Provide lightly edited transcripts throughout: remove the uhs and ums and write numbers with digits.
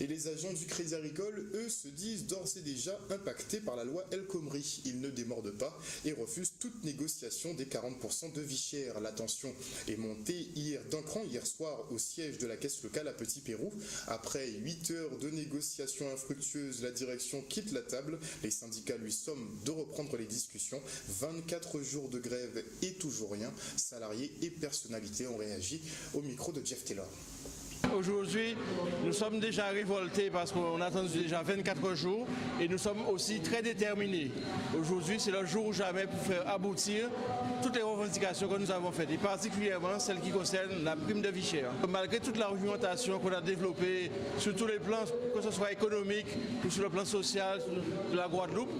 Et les agents du Crédit Agricole, eux, se disent d'ores et déjà impactés par la loi El Khomri. Ils ne démordent pas et refusent toute négociation des 40% de vie chère. La tension est montée d'un cran hier soir au siège de la caisse locale à Petit Pérou. Après 8 heures de négociations infructueuses, la direction quitte la table. Les syndicats lui somment de reprendre les discussions. 24 jours de grève et toujours rien. Salariés et personnalités ont réagi au micro de Jeff Taylor. Aujourd'hui, nous sommes déjà révoltés parce qu'on a attendu déjà 24 jours et nous sommes aussi très déterminés. Aujourd'hui, c'est le jour ou jamais pour faire aboutir toutes les revendications que nous avons faites, et particulièrement celles qui concernent la prime de vie chère. Malgré toute l'argumentation qu'on a développée sur tous les plans, que ce soit économique ou sur le plan social de la Guadeloupe,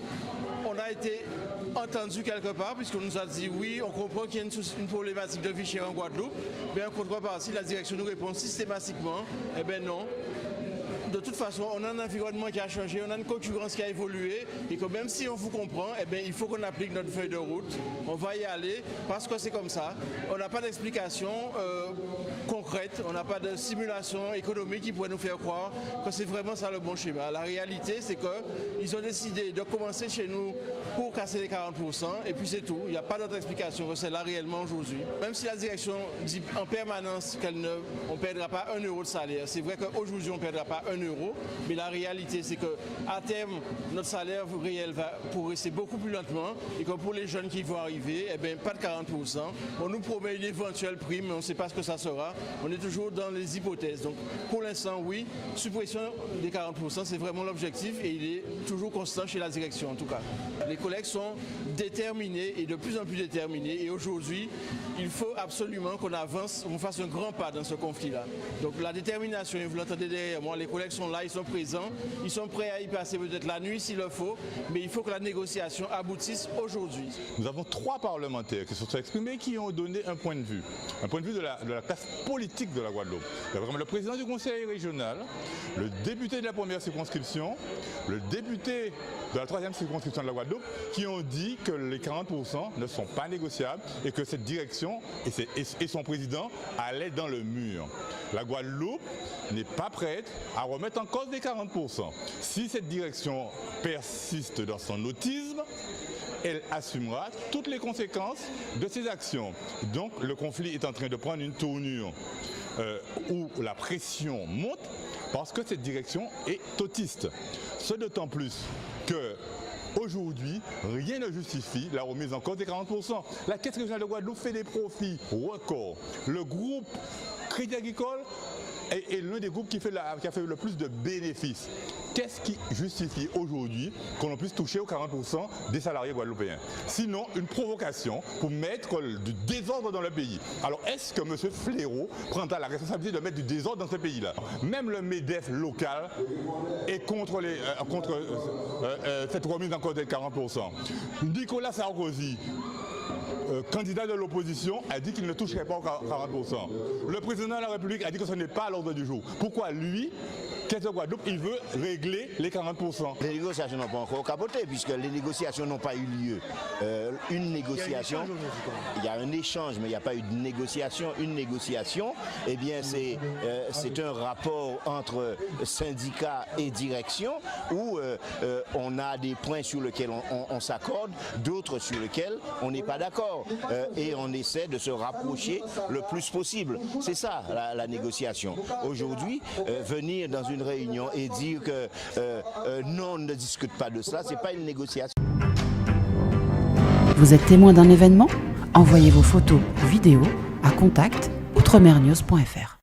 on a été entendu quelque part, puisqu'on nous a dit oui, on comprend qu'il y a une problématique de vie chère en Guadeloupe, mais en contrepartie, la direction nous répond systématiquement, eh bien non. De toute façon, on a un environnement qui a changé, on a une concurrence qui a évolué, et que même si on vous comprend, eh bien, il faut qu'on applique notre feuille de route. On va y aller parce que c'est comme ça. On n'a pas d'explication concrète, on n'a pas de simulation économique qui pourrait nous faire croire que c'est vraiment ça le bon schéma. La réalité, c'est qu'ils ont décidé de commencer chez nous pour casser les 40%, et puis c'est tout. Il n'y a pas d'autre explication que c'est là réellement aujourd'hui. Même si la direction dit en permanence qu'on ne perdra pas 1 euro de salaire, c'est vrai qu'aujourd'hui on ne perdra pas 1 euro, mais la réalité c'est qu'à terme, notre salaire réel va progresser beaucoup plus lentement, et que pour les jeunes qui vont arriver, eh bien, pas de 40%. On nous promet une éventuelle prime, mais on ne sait pas ce que ça sera. On est toujours dans les hypothèses. Donc pour l'instant, oui, suppression des 40%, c'est vraiment l'objectif, et il est toujours constant chez la direction en tout cas. Les collègues sont déterminés et de plus en plus déterminés, et aujourd'hui, il faut absolument qu'on avance, qu'on fasse un grand pas dans ce conflit-là. Donc la détermination, et vous l'entendez derrière moi, les collègues sont là, ils sont présents, ils sont prêts à y passer peut-être la nuit s'il le faut, mais il faut que la négociation aboutisse aujourd'hui. Nous avons 3 parlementaires qui se sont exprimés, qui ont donné un point de vue de la classe politique de la Guadeloupe. Il y a vraiment le président du conseil régional, le député de la première circonscription, le député de la 3e circonscription de la Guadeloupe, qui ont dit que les 40% ne sont pas négociables et que cette direction et son président allaient dans le mur. La Guadeloupe n'est pas prête à remettre en cause les 40%. Si cette direction persiste dans son autisme, elle assumera toutes les conséquences de ses actions. Donc le conflit est en train de prendre une tournure où la pression monte parce que cette direction est autiste. Ce d'autant plus que aujourd'hui, rien ne justifie la remise en cause des 40%. La Caisse régionale de Guadeloupe fait des profits records. Le groupe Crédit Agricole est l'un des groupes qui a fait le plus de bénéfices. Qu'est-ce qui justifie aujourd'hui qu'on puisse toucher aux 40% des salariés guadeloupéens? Sinon, une provocation pour mettre du désordre dans le pays. Alors, est-ce que M. Fléau prendra la responsabilité de mettre du désordre dans ce pays-là? Même le MEDEF local est contre cette remise en cause des 40%. Nicolas Sarkozy, candidat de l'opposition, a dit qu'il ne toucherait pas aux 40%. Le président de la République a dit que ce n'est pas à l'ordre du jour. Pourquoi lui, Caisse de Guadeloupe, il veut régler les 40%? Les négociations n'ont pas encore capoté, puisque les négociations n'ont pas eu lieu. Une négociation, il y a un échange, mais il n'y a pas eu de négociation. Une négociation, eh bien, c'est un rapport entre syndicats et direction, où on a des points sur lesquels on s'accorde, d'autres sur lesquels on n'est pas d'accord. Et on essaie de se rapprocher le plus possible. C'est ça la négociation. Aujourd'hui, venir dans une réunion et dire que non, on ne discute pas de cela, c'est pas une négociation. Vous êtes témoin d'un événement? Envoyez vos photos ou vidéos à contact@outremernews.fr.